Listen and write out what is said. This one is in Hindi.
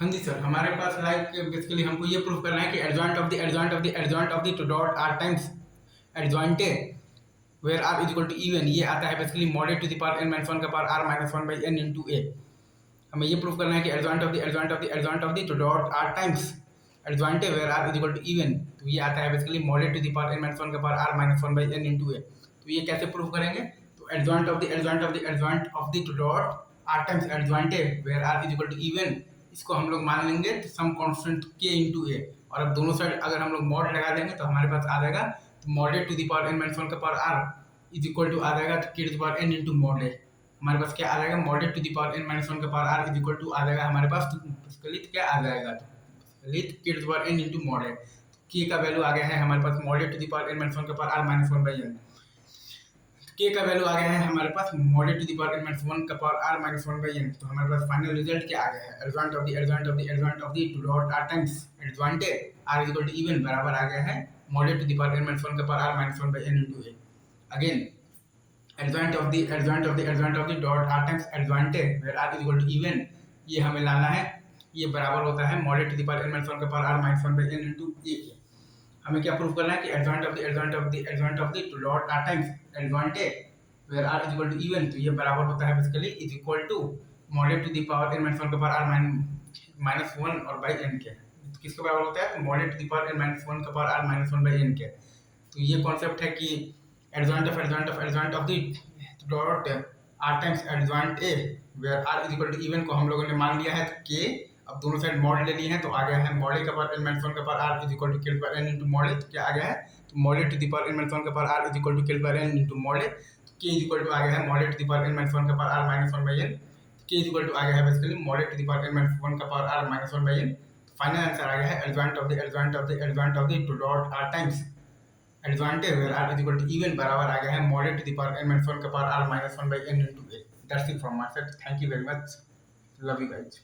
हाँ जी सर, हमारे पास लाइक बेसिकली हमको ये प्रूफ करना है कि adjoint of the adjoint of the adjoint of the two dot R times adjoint A where R is equal to even. ये आता है basically modded to the power n minus one का power r minus one by n into A. हमें ये प्रूफ करना है कि adjoint of the adjoint of the adjoint of the two dot R times adjoint A where R is equal to even. तो ये आता है basically modded to the power n minus one का power r minus one by n into A. तो ये कैसे प्रूफ करेंगे? तो adjoint of the adjoint of the adjoint of the two dot R times adjoint A where R is equal to even, इसको हम लोग मान लेंगे सम कांस्टेंट के इंटू ए। और अब दोनों साइड अगर हम लोग मॉड लगा देंगे तो हमारे पास आ जाएगा mod A to the power n minus one का power r is equal to आ जाएगा K to the power n into mod A. हमारे पास क्या आ जाएगा? Mod A to the power n minus one का power r is equal to आ जाएगा हमारे पास लिथ क्या आ जाएगा? तो लिथ K to the power n into mod A. K का वैल्यू आ गया है हमारे पास mod A to the power n minus one का power r minus one by n। K का वैल्यू आ गया है हमारे पास mod A to the power n minus one का power r minus one by n। तो हमारे पास फाइनल रिजल्ट क्या आ गया है? Adjoint of the adjoint of the adjoint of the two dot r times adjoint A r is equal to even बराबर आ गया है mod A to the power n minus one का power r minus one by n into A. Again adjoint of the adjoint of the adjoint of the dot r times adjoint A where r is equal to even, ये हमें लाना है। ये बराबर होता है mod A to the power n minus one का power r minus one by n into A के। हमें क्या प्रूफ करना है कि adjoint of the adjoint of the adjoint of the two dot r times adjoint A where r is equal to even. तो ये बराबर होता है basically is equal to mod A to the power n minus one का पावर r माइनस वन और बाई n के। किसके बराबर होता है? Mod A to the power n minus one का power r minus one by n के। तो ये कॉन्सेप्ट है कि adjoint of adjoint of adjoint of the dot r times adjoint A where r is equal to even को हम लोगों ने मान लिया है के। अब दोनों साइड मॉड ले लिए हैं तो आ गया है मॉड ए का पावर n माइनस वन का power r is equal to K power n into mod A. तो क्या आ गया है? तो mod A to the power n minus one का power r is equal to K power n into mod A. K is equal to आ गया है mod A to the power n minus one का power r minus one by n। K is equal to आ गया है basically modded to the power n minus one का power r minus one by n। Final answer आ गया है adjoint of the adjoint of the adjoint of the two dot r times adjoint A where r is equal to even बराबर आ गया है mod A to the power n minus one का power r minus one by n into A. That's it from my side. Thank you very much. Love you guys.